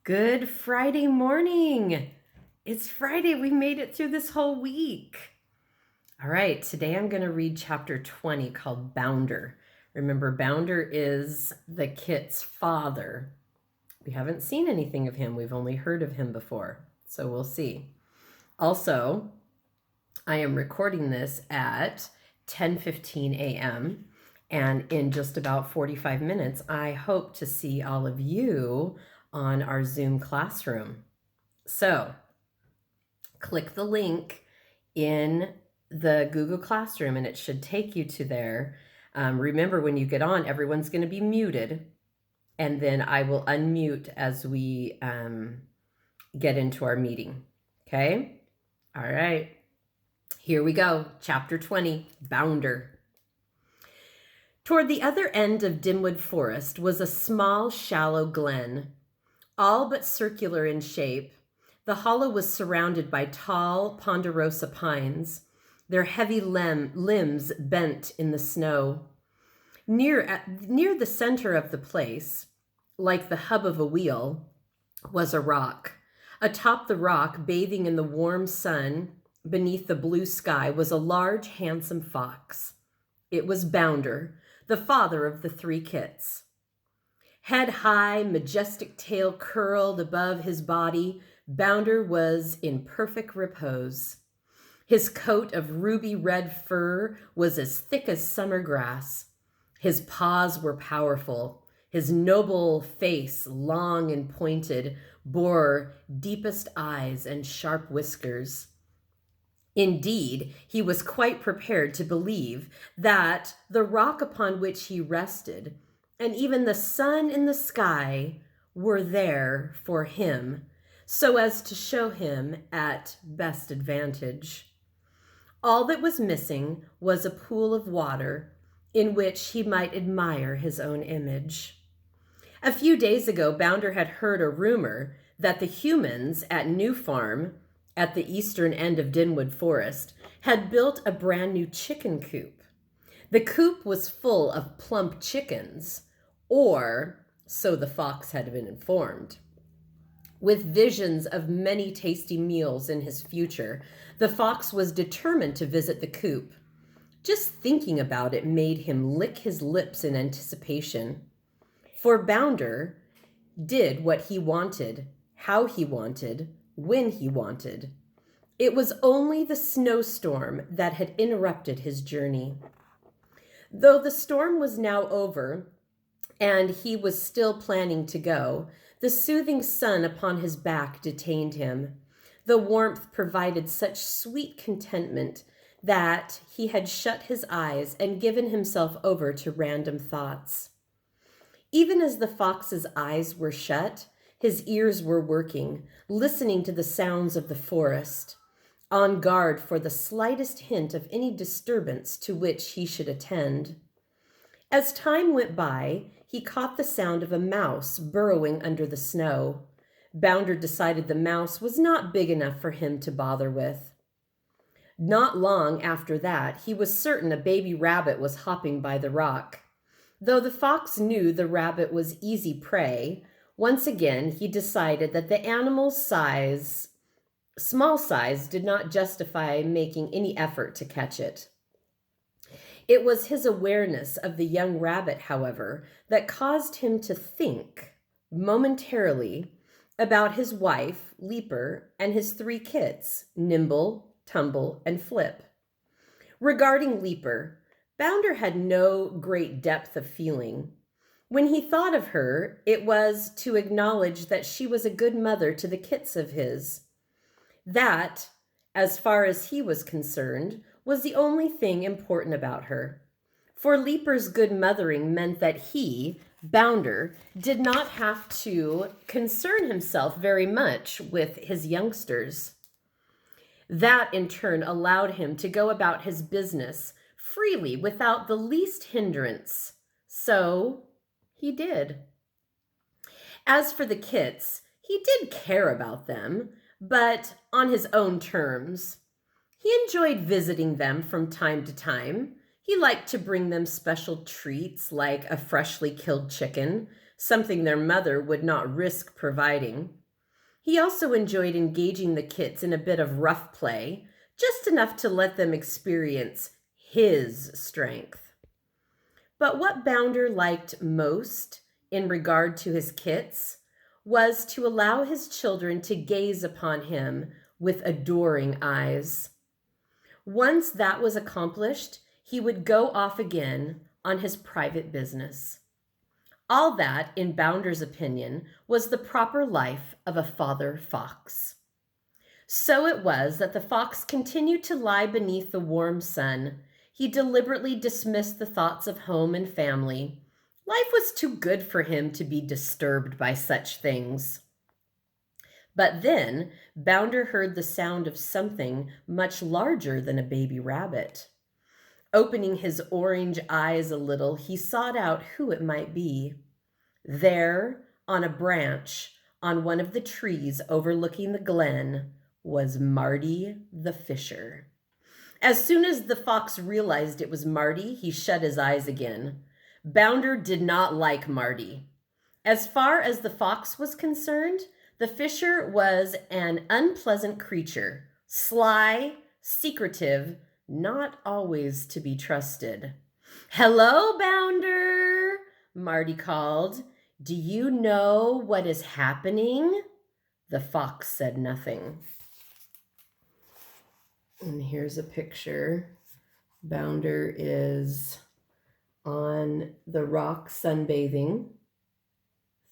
Good Friday morning. It's Friday. We made it through this whole week. All right, today I'm going to read chapter 20 called Bounder. Remember, Bounder is the kit's father. We haven't seen anything of him. We've only heard of him before, so we'll see. Also, I am recording this at 10:15 a.m. And in just about 45 minutes, I hope to see all of you on our Zoom classroom. So click the link in the Google Classroom and it should take you to there. Remember, when you get on, everyone's going to be muted. And then I will unmute as we get into our meeting. Okay? All right. Here we go. Chapter 20, Bounder. Toward the other end of Dimwood Forest was a small, shallow glen, all but circular in shape. The hollow was surrounded by tall ponderosa pines, their heavy limbs bent in the snow. Near the center of the place, like the hub of a wheel, was a rock. Atop the rock, bathing in the warm sun beneath the blue sky, was a large, handsome fox. It was Bounder, the father of the three kits. Head high, majestic tail curled above his body, Bounder was in perfect repose. His coat of ruby red fur was as thick as summer grass. His paws were powerful. His noble face, long and pointed, bore deepest eyes and sharp whiskers. Indeed, he was quite prepared to believe that the rock upon which he rested, and even the sun in the sky, were there for him, so as to show him at best advantage. All that was missing was a pool of water in which he might admire his own image. A few days ago, Bounder had heard a rumor that the humans at New Farm, at the eastern end of Dimwood Forest, had built a brand new chicken coop. The coop was full of plump chickens, or so the fox had been informed. With visions of many tasty meals in his future, the fox was determined to visit the coop. Just thinking about it made him lick his lips in anticipation. For Bounder did what he wanted, how he wanted, when he wanted. It was only the snowstorm that had interrupted his journey. Though the storm was now over and he was still planning to go, the soothing sun upon his back detained him. The warmth provided such sweet contentment that he had shut his eyes and given himself over to random thoughts. Even as the fox's eyes were shut, his ears were working, listening to the sounds of the forest, on guard for the slightest hint of any disturbance to which he should attend. As time went by, he caught the sound of a mouse burrowing under the snow. Bounder decided the mouse was not big enough for him to bother with. Not long after that, he was certain a baby rabbit was hopping by the rock. Though the fox knew the rabbit was easy prey, once again he decided that the animal's small size, did not justify making any effort to catch it. It was his awareness of the young rabbit, however, that caused him to think momentarily about his wife, Leaper, and his three kits, Nimble, Tumble, and Flip. Regarding Leaper, Bounder had no great depth of feeling. When he thought of her, it was to acknowledge that she was a good mother to the kits of his. That, as far as he was concerned, was the only thing important about her. For Leaper's good mothering meant that he, Bounder, did not have to concern himself very much with his youngsters. That, in turn, allowed him to go about his business freely without the least hindrance. So he did. As for the kits, he did care about them, but on his own terms. He enjoyed visiting them from time to time. He liked to bring them special treats like a freshly killed chicken, something their mother would not risk providing. He also enjoyed engaging the kits in a bit of rough play, just enough to let them experience his strength. But what Bounder liked most in regard to his kits was to allow his children to gaze upon him with adoring eyes. Once that was accomplished, he would go off again on his private business. All that, in Bounder's opinion, was the proper life of a father fox. So it was that the fox continued to lie beneath the warm sun. He deliberately dismissed the thoughts of home and family. Life was too good for him to be disturbed by such things. But then Bounder heard the sound of something much larger than a baby rabbit. Opening his orange eyes a little, he sought out who it might be. There, on a branch, on one of the trees overlooking the glen, was Marty the Fisher. As soon as the fox realized it was Marty, he shut his eyes again. Bounder did not like Marty. As far as the fox was concerned, the fisher was an unpleasant creature, sly, secretive, not always to be trusted. "Hello, Bounder," Marty called. "Do you know what is happening?" The fox said nothing. And here's a picture. Bounder is on the rock sunbathing,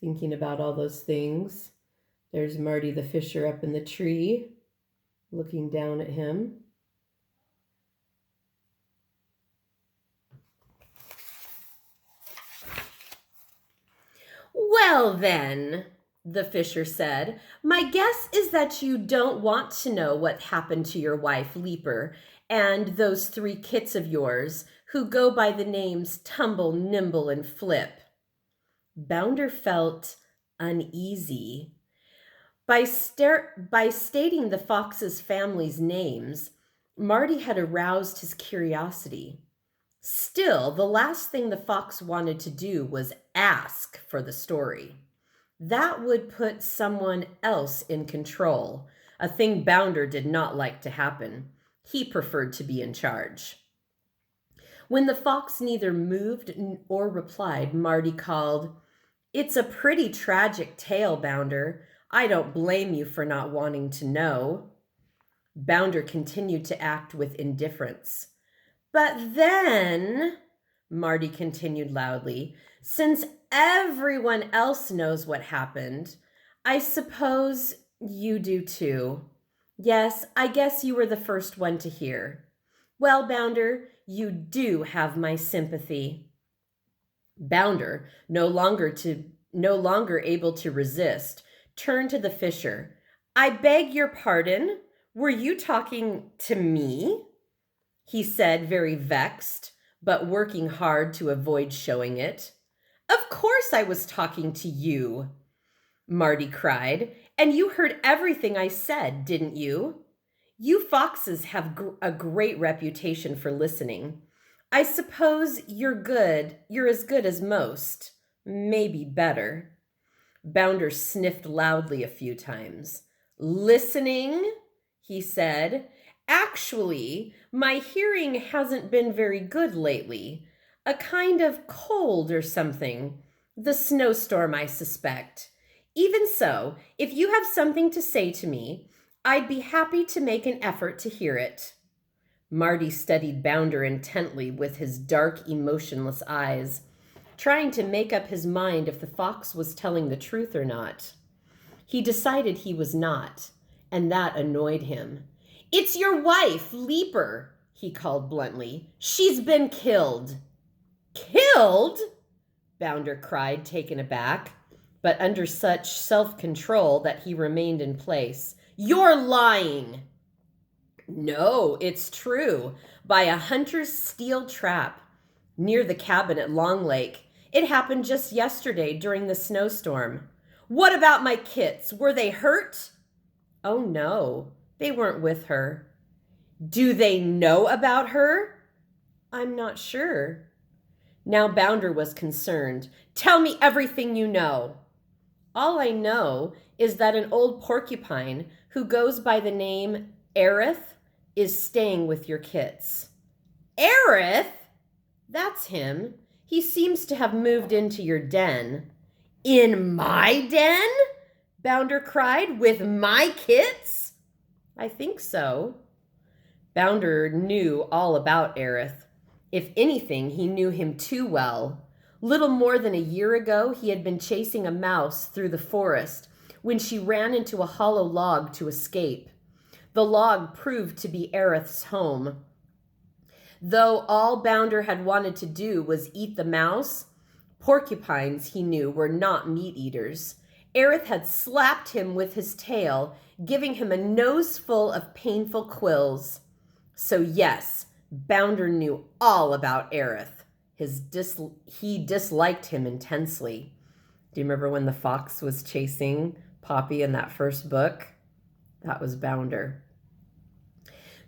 thinking about all those things. There's Marty the Fisher up in the tree, looking down at him. "Well then," the fisher said, "my guess is that you don't want to know what happened to your wife, Leaper, and those 3 kits of yours who go by the names Tumble, Nimble, and Flip." Bounder felt uneasy. By stating the fox's family's names, Marty had aroused his curiosity. Still, the last thing the fox wanted to do was ask for the story. That would put someone else in control, a thing Bounder did not like to happen. He preferred to be in charge. When the fox neither moved or replied, Marty called, "It's a pretty tragic tale, Bounder. I don't blame you for not wanting to know." Bounder continued to act with indifference. "But then," Marty continued loudly, "since everyone else knows what happened, I suppose you do too. Yes, I guess you were the first one to hear. Well, Bounder, you do have my sympathy." Bounder, no longer able to resist, turned to the fisher. "I beg your pardon. Were you talking to me?" he said, very vexed, but working hard to avoid showing it. "Of course I was talking to you," Marty cried, "and you heard everything I said, didn't you? You foxes have a great reputation for listening. I suppose you're as good as most, maybe better." Bounder sniffed loudly a few times. "Listening?" he said. "Actually, my hearing hasn't been very good lately. A kind of cold or something. The snowstorm, I suspect. Even so, if you have something to say to me, I'd be happy to make an effort to hear it." Marty studied Bounder intently with his dark, emotionless eyes, trying to make up his mind if the fox was telling the truth or not. He decided he was not, and that annoyed him. "It's your wife, Leaper," he called bluntly. "She's been killed." "Killed?" Bounder cried, taken aback, but under such self-control that he remained in place. "You're lying." "No, it's true. By a hunter's steel trap near the cabin at Long Lake. It happened just yesterday during the snowstorm." "What about my kits? Were they hurt?" "Oh, no. They weren't with her." "Do they know about her?" "I'm not sure." Now Bounder was concerned. "Tell me everything you know." "All I know is that an old porcupine who goes by the name Aerith is staying with your kits." "Aerith?" "That's him. He seems to have moved into your den." "In my den?" Bounder cried. "With my kits?" "I think so." Bounder knew all about Aerith. If anything, he knew him too well. Little more than a year ago, he had been chasing a mouse through the forest when she ran into a hollow log to escape. The log proved to be Aerith's home. Though all Bounder had wanted to do was eat the mouse, porcupines, he knew, were not meat eaters. Aerith had slapped him with his tail, giving him a noseful of painful quills. So yes, Bounder knew all about Aerith. He disliked him intensely. Do you remember when the fox was chasing Poppy in that first book? That was Bounder.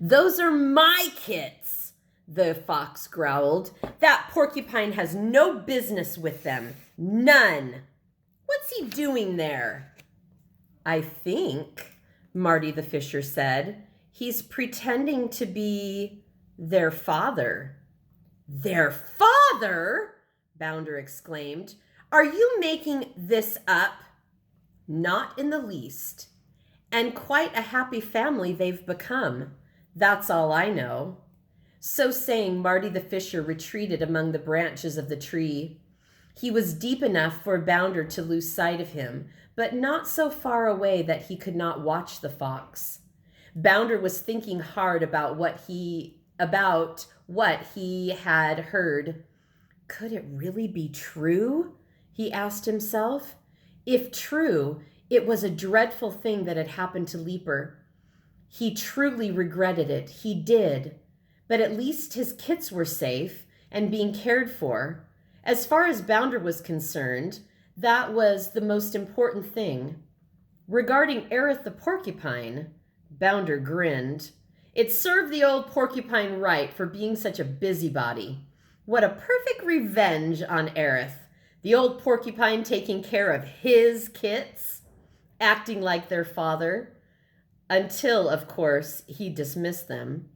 "Those are my kits," the fox growled. "That porcupine has no business with them. None. What's he doing there?" "I think," Marty the Fisher said, "he's pretending to be their father." "Their father?" Bounder exclaimed. "Are you making this up?" "Not in the least. And quite a happy family they've become. That's all I know." So saying, Marty the Fisher retreated among the branches of the tree. He was deep enough for Bounder to lose sight of him, but not so far away that he could not watch the fox. Bounder was thinking hard about what he had heard. Could it really be true? He asked himself. If true, it was a dreadful thing that had happened to Leaper. He truly regretted it. He did. But at least his kits were safe and being cared for. As far as Bounder was concerned, that was the most important thing. Regarding Aerith the porcupine, Bounder grinned. It served the old porcupine right for being such a busybody. What a perfect revenge on Aerith. The old porcupine taking care of his kits, acting like their father, until, of course, he dismissed them.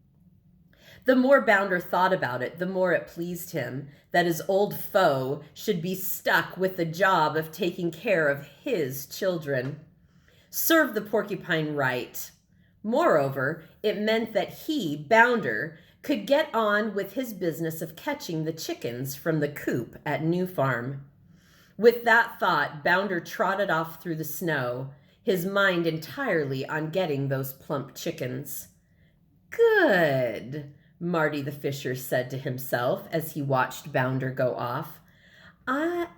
The more Bounder thought about it, the more it pleased him that his old foe should be stuck with the job of taking care of his children. Serve the porcupine right. Moreover, it meant that he, Bounder, could get on with his business of catching the chickens from the coop at New Farm. With that thought, Bounder trotted off through the snow, his mind entirely on getting those plump chickens. "Good," Marty the Fisher said to himself as he watched Bounder go off.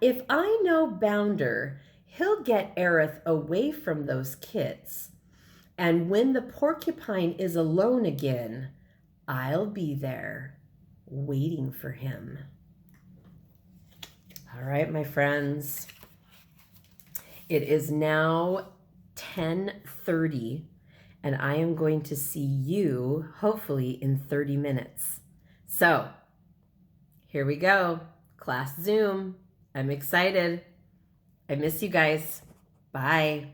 If I know Bounder, he'll get Aerith away from those kits. And when the porcupine is alone again, I'll be there waiting for him." All right, my friends. It is now 10:30, and I am going to see you hopefully in 30 minutes. So here we go. Class Zoom. I'm excited. I miss you guys. Bye.